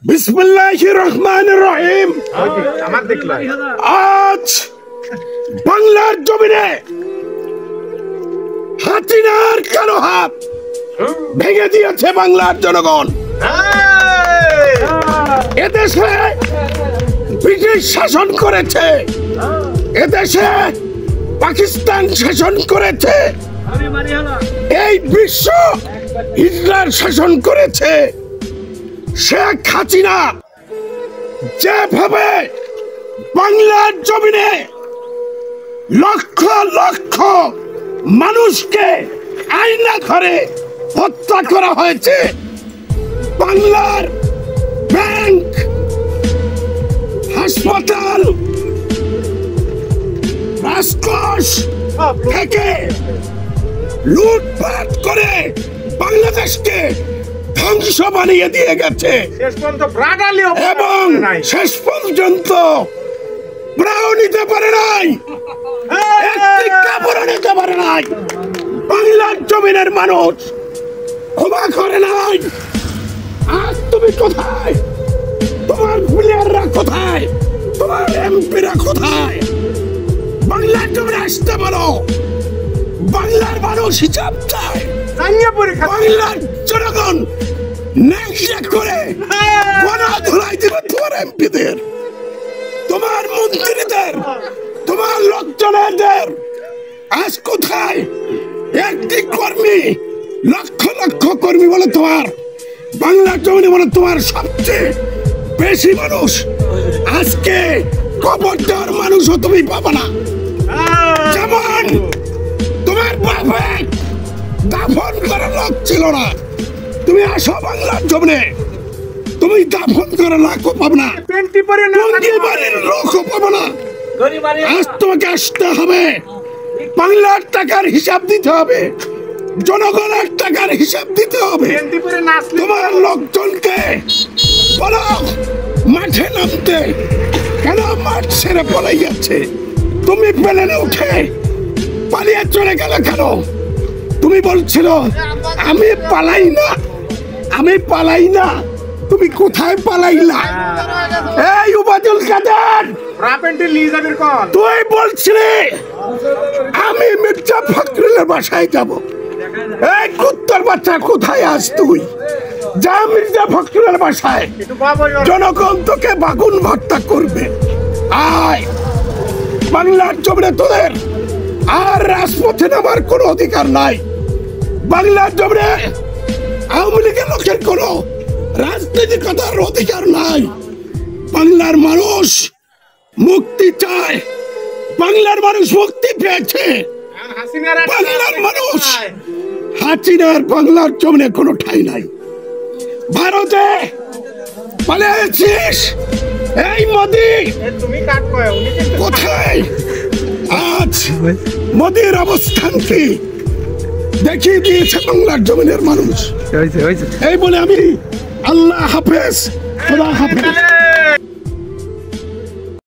বিসমিল্লাহির রহমানির রহিম। আজ বাংলার জমিনে হাসিনার কালো হাত ভেঙে দিয়েছে বাংলার জনগণ। এদেশে ব্রিটিশ শাসন করেছে, এদেশে পাকিস্তান শাসন করেছে, এই বিশ্ব হিটলার শাসন করেছে। শেখ হাসিনা যেভাবে বাংলার জমিনে লক্ষ লক্ষ মানুষকে আয়না ধরে হত্যা করা হয়েছে, বাংলার ব্যাংক, হাসপাতাল, রাজকোষ থেকে লুটপাট করে বাংলাদেশকে ধ্বংস বানিয়ে দিয়ে গেছে এবং শেষ পর্যন্ত ব্রাও নিতে পারে নাই, একটি কাপড় নিতে পারে নাই। বাংলার জমিনের মানুষ ক্ষমা করে নাই। আজ তুমি কোথায়? তোমার প্লেয়াররা কোথায়? তোমার এমপিরা কোথায়? বাংলার জমিনে আসতে বলো। বাংলার মানুষ হিসাব চায়। বাংলার জনগণ নেশা করে গণা ধুলাই দিবে তোমার এমপিদের, তোমার মন্ত্রীদের, তোমার লোকজনের। আজ কোথায় একটি কর্মী, লক্ষ লক্ষ কর্মী বলে তোমার বাংলার জমিনে বলে তোমার সবচেয়ে বেশি মানুষ। আজকে কবর দেওয়ার মানুষও তুমি পাবে না। যেমন তোমার বাপে দাফন করার লোক ছিল না, তুমি আসো বাংলার জমিনে, তুমি দাফন করার লোকও পাবে না, লোকও পাবে না। আজ তোমাকে আসতে হবে, বাংলার টাকার হিসাব দিতে হবে, জনগণের টাকার হিসাব দিতে হবে। তোমার লোকজনকে বলো মাঠে নামতে, কেন মাঠ ছেড়ে পলাই যাচ্ছে? তুমি প্লেনে উঠে পালিয়ে চলে গেলে কেন? তুমি বলছিল আমি পালাই না, আমি পালাই না, তুমি কোথায় পালাইলা? এই উবাদুল কাদের, তুই বলছিলি আমি মির্জা ফখরুলের বাসায় যাব। এই কুত্তার বাচ্চা, কোথায় আস তুই? যা মির্জা ফখরুলের বাসায়, জনগণ তোকে বাগুন ভর্তা করবে। আয় বাংলার জমিনে তোদের আর রাজপথে নামার কোনো অধিকার নাই। বাংলার জমিনে আওয়ামী লীগের লোকের কোনো রাজনীতিকতার অধিকার নাই। বাংলার মানুষ মুক্তি চায়, বাংলার মানুষ মুক্তি পেয়েছে। বাংলার মানুষ হাসিনার বাংলার জমিনে কোনো ঠাঁই নাই। ভারতে পালিয়েছিস, এই মোদি কোথায়? আজ মোদির অবস্থান কি দেখিয়ে দিয়েছে বাংলার জমিনের মানুষ। এই বলে আমি আল্লাহ হাফেজ, খোদা হাফেজ।